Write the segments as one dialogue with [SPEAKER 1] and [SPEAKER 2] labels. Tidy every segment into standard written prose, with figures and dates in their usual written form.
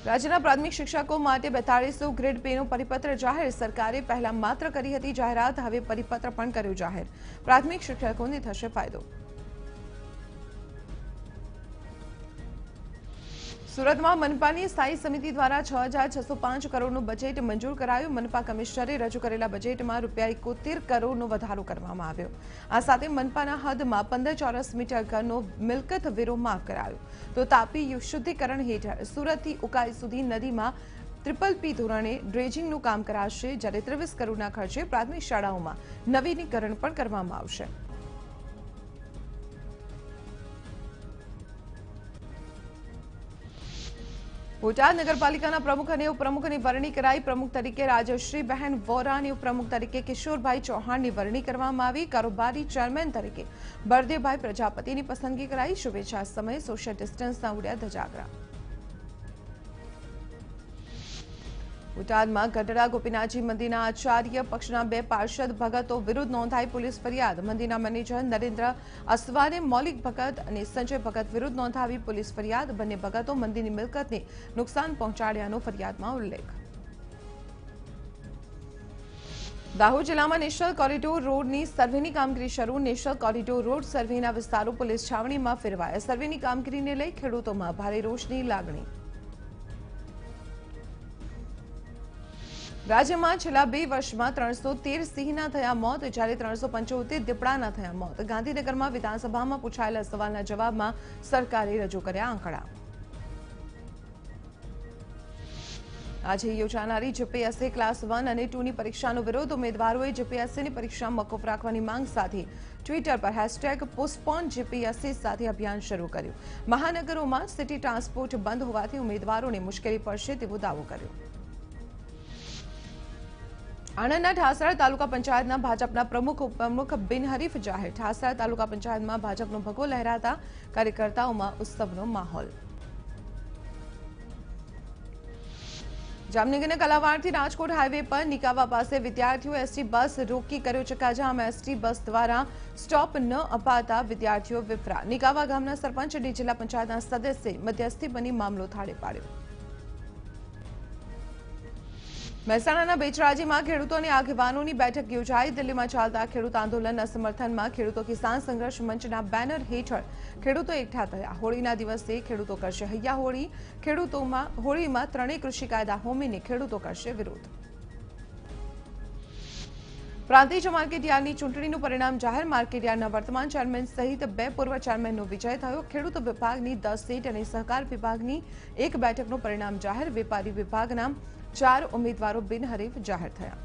[SPEAKER 1] રાજ્યના પ્રાથમિક શિક્ષકો માટે 4200 ગ્રેડ પેનો પરિપત્ર જાહેર. સરકારે પહેલા માત્ર કરી હતી જાહેરાત, હવે પરિપત્ર પણ કર્યો જાહેર. પ્રાથમિક શિક્ષકોને થશે ફાયદો. સુરતમાં મનપાની સ્થાયી સમિતિ દ્વારા 6605 કરોડનું બજેટ મંજૂર કરાયું. મનપા કમિશનરે રજૂ કરેલા બજેટમાં ₹71 કરોડનો વધારો કરવામાં આવ્યો. આ સાથે મનપાના હદમાં 15 ચોરસ મીટર ઘરનો મિલકત વેરો માફ કરાયો. તો તાપી શુદ્ધિકરણ હેઠળ સુરતથી ઉકાઈ સુધી નદીમાં PPP ધોરણે ડ્રેજિંગનું કામ કરાશે, જ્યારે 23 કરોડના ખર્ચે પ્રાથમિક શાળાઓમાં નવીનીકરણ પણ કરવામાં આવશે. બોટાદ નગરપાલિકાના પ્રમુખ અને ઉપપ્રમુખની વરણી કરાઈ. પ્રમુખ તરીકે રાજશ્રીબહેન વોરા અને ઉપપ્રમુખ તરીકે કિશોરભાઈ ચૌહાણની વરણી કરવામાં આવી. કારોબારી ચેરમેન તરીકે બળદેવભાઈ પ્રજાપતિની પસંદગી કરાઈ. શુભેચ્છા સમયે સોશિયલ ડિસ્ટન્સના ઉડ્યા ધજાગરા. બોટાદમાં ગઢડા ગોપીનાથજી મંદિરના આચાર્ય પક્ષના 2 પાર્ષદ ભગતો વિરુદ્ધ નોંધાઈ પોલીસ ફરિયાદ. મંદિરના મેનેજર નરેન્દ્ર અસવારે મૌલિક ભગત અને સંજય ભગત વિરુદ્ધ નોંધાવી પોલીસ ફરિયાદ. બંને ભગતો મંદિરની મિલકતને નુકસાન પહોંચાડ્યાનો ફરિયાદમાં ઉલ્લેખ. દાહોદ જિલ્લામાં નેશનલ કોરિડોર રોડની સર્વેની કામગીરી શરૂ. નેશનલ કોરિડોર રોડ સર્વેના વિસ્તારો પોલીસ છાવણીમાં ફેરવાયા. સર્વેની કામગીરીને લઈ ખેડૂતોમાં ભારે રોષની લાગણી. રાજ્યમાં છેલ્લા 2 વર્ષમાં 313 સિંહના થયા મોત, જ્યારે 375 દીપડાના થયા મોત. ગાંધીનગરમાં વિધાનસભામાં પૂછાયેલા સવાલના જવાબમાં સરકારે રજૂ કર્યા આંકડા. આજે યોજાનારી જીપીએસસી ક્લાસ 1 અને 2ની પરીક્ષાનો વિરોધ. ઉમેદવારોએ જીપીએસસીની પરીક્ષા મોકૂફ રાખવાની માંગ સાથે ટ્વિટર પર #પોસ્ટપોન જીપીએસસી સાથે અભિયાન શરૂ કર્યું. મહાનગરોમાં સિટી ટ્રાન્સપોર્ટ બંધ હોવાથી ઉમેદવારોને મુશ્કેલી પડશે તેવો દાવો કર્યો. આણંદના ઠાસરા તાલુકા પંચાયતના ભાજપના પ્રમુખ ઉપપ્રમુખ બિનહરીફ જાહેર. ઠાસરા તાલુકા પંચાયતમાં ભાજપનો ભગવો લહેરાતા કાર્યકર્તાઓમાં ઉત્સવનો માહોલ. જામનગરના કલાવાડથી રાજકોટ હાઈવે પર નિકાવા પાસે વિદ્યાર્થીઓ એસટી બસ રોકી કર્યો ચક્કાજામ. એસટી બસ દ્વારા સ્ટોપ ન અપાતા વિદ્યાર્થીઓ વિફરા. નિકાવા ગામના સરપંચ અને જિલ્લા પંચાયતના સદસ્યે મધ્યસ્થી બની મામલો થાળે પાડ્યો. મહેસાણાના બેચરાજીમાં ખેડૂતો અને આગેવાનોની બેઠક યોજાઈ. દિલ્હીમાં ચાલતા ખેડૂત આંદોલનના સમર્થનમાં ખેડૂતો કિસાન સંઘર્ષ મંચના બેનર હેઠળ ખેડૂતો એકઠા થયા. હોળીના દિવસે ખેડૂતો કરશે હૈયા હોળી. હોળીમાં 3 કૃષિ કાયદા હોમીને ખેડૂતો કરશે વિરોધ. પ્રાંતિજ માર્કેટયાર્ડની ચૂંટણીનું પરિણામ જાહેર. માર્કેટયાર્ડના વર્તમાન ચેરમેન સહિત 2 પૂર્વ ચેરમેનનો વિજય થયો. ખેડૂત વિભાગની 10 સીટ અને સહકાર વિભાગની 1 બેઠકનું પરિણામ જાહેર. વેપારી વિભાગના 4 ઉમેદવારો બિનહરીફ જાહેર થયા.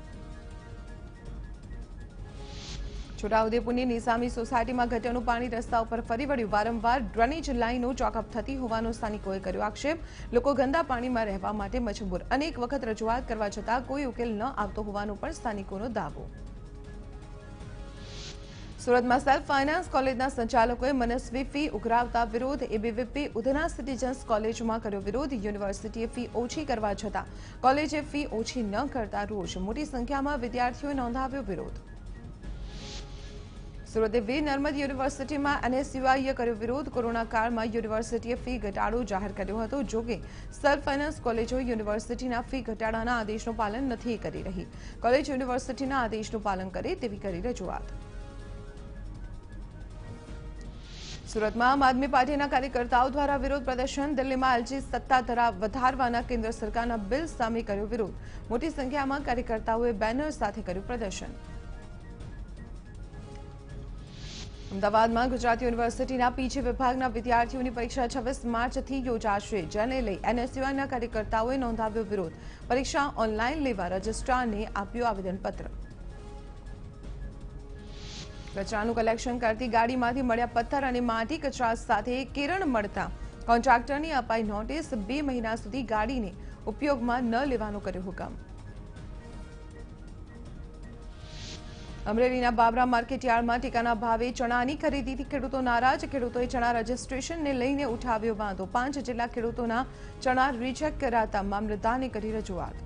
[SPEAKER 1] છોટાઉદેપુરની નિઝામી સોસાયટીમાં ગટરનું પાણી રસ્તા ઉપર ફરી વળ્યું. વારંવાર ડ્રેનેજ લાઈનો ચોકઅપ થતી હોવાનો સ્થાનિકોએ કર્યો આક્ષેપ. લોકો ગંદા પાણીમાં રહેવા માટે મજબૂર. અનેક વખત રજૂઆત કરવા છતાં કોઈ ઉકેલ ન આવતો હોવાનો પણ સ્થાનિકોનો દાવો. સુરતમાં સેલ્ફ ફાઇનાન્સ કોલેજના સંચાલકોએ મનસ્વી ફી ઉઘરાવતા વિરોધ. એબીવીપી ઉધના સિટીઝન્સ કોલેજમાં કર્યો વિરોધ. યુનિવર્સિટીએ ફી ઓછી કરવા છતાં કોલેજે ફી ઓછી ન કરતા રોષ. મોટી સંખ્યામાં વિદ્યાર્થીઓએ નોંધાવ્યો વિરોધ. સુરતે વીર નર્મદ યુનિવર્સિટીમાં એનએસયુઆઈએ કર્યો વિરોધ. કોરોના કાળમાં યુનિવર્સિટીએ ફી ઘટાડો જાહેર કર્યો હતો. જોકે સેલ્ફ ફાઇનાન્સ કોલેજો યુનિવર્સિટીના ફી ઘટાડાના આદેશનું પાલન નથી કરી રહી. કોલેજ યુનિવર્સિટીના આદેશનું પાલન કરે તેવી કરી રજૂઆત. સુરતમાં આમ આદમી પાર્ટીના કાર્યકર્તાઓ દ્વારા વિરોધ પ્રદર્શન. દિલ્હીમાં એલજી સત્તા વધારવાના કેન્દ્ર સરકારના બિલ સામે કર્યો વિરોધ. મોટી સંખ્યામાં કાર્યકર્તાઓએ બેનર સાથે કર્યું પ્રદર્શન. અમદાવાદમાં ગુજરાત યુનિવર્સિટીના પીજી વિભાગના વિદ્યાર્થીઓની પરીક્ષા 26 માર્ચથી યોજાશે, જેને લઈ એનએસયુઆઈના કાર્યકર્તાઓએ નોંધાવ્યો વિરોધ. પરીક્ષા ઓનલાઈન લેવા રજિસ્ટ્રારને આપ્યું આવેદનપત્ર. કચરાનું કલેક્શન કરતી ગાડીમાંથી મળ્યા પથ્થર અને માટી. કચરા સાથે કેરળ મળતા કોન્ટ્રાક્ટરને અપાઈ નોટિસ. 2 મહિના સુધી ગાડીને ઉપયોગમાં ન લેવાનો કર્યો હુકમ. અમરેલીના બાબરા માર્કેટયાર્ડમાં ટેકાના ભાવે ચણાની ખરીદીથી ખેડૂતો નારાજ. ખેડૂતોએ ચણા રજીસ્ટ્રેશનને લઈને ઉઠાવ્યો વાંધો. 5 જેટલા ખેડૂતોના ચણા રિજેક્ટ કરાતા મામલતદારને કરી રજૂઆત.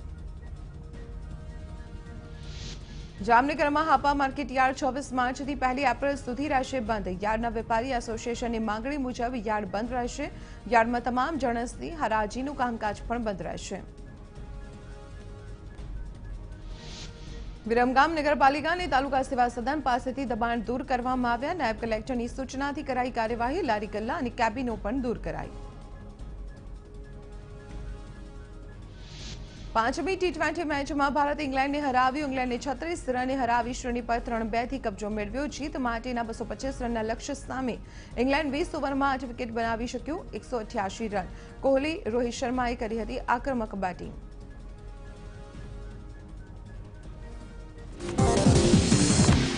[SPEAKER 1] જામનગરમાં હાપા માર્કેટ યાર્ડ 24 માર્ચથી 1 એપ્રિલ સુધી રહેશે બંધ. યાર્ડના વેપારી એસોસિએશનની માંગણી મુજબ યાર્ડ બંધ રહેશે. યાર્ડમાં તમામ જણસની હરાજીનું કામકાજ પણ બંધ રહેશે. વિરમગામ નગરપાલિકા અને તાલુકા સેવા સદન પાસેથી દબાણ દૂર કરવામાં આવ્યા. નાયબ કલેક્ટરની સૂચનાથી કરાઈ કાર્યવાહી. લારી ગલ્લા અને કેબિનો પણ દૂર કરાઈ. 5મી ટી20 મેચમાં ભારત ઇંગ્લેન્ડને હરાવ્યું. ઇંગ્લેન્ડને 36 રને હરાવી શ્રેણી પર 3-2 થી કબજો મેળવ્યો. જીત માટેના 225 રનના લક્ષ્ય સામે ઇંગ્લેન્ડ 20 ઓવરમાં 8 વિકેટ બનાવી શક્યું. 188 રન કોહલી, રોહિત શર્માએ કરી હતી આક્રમક બેટિંગ.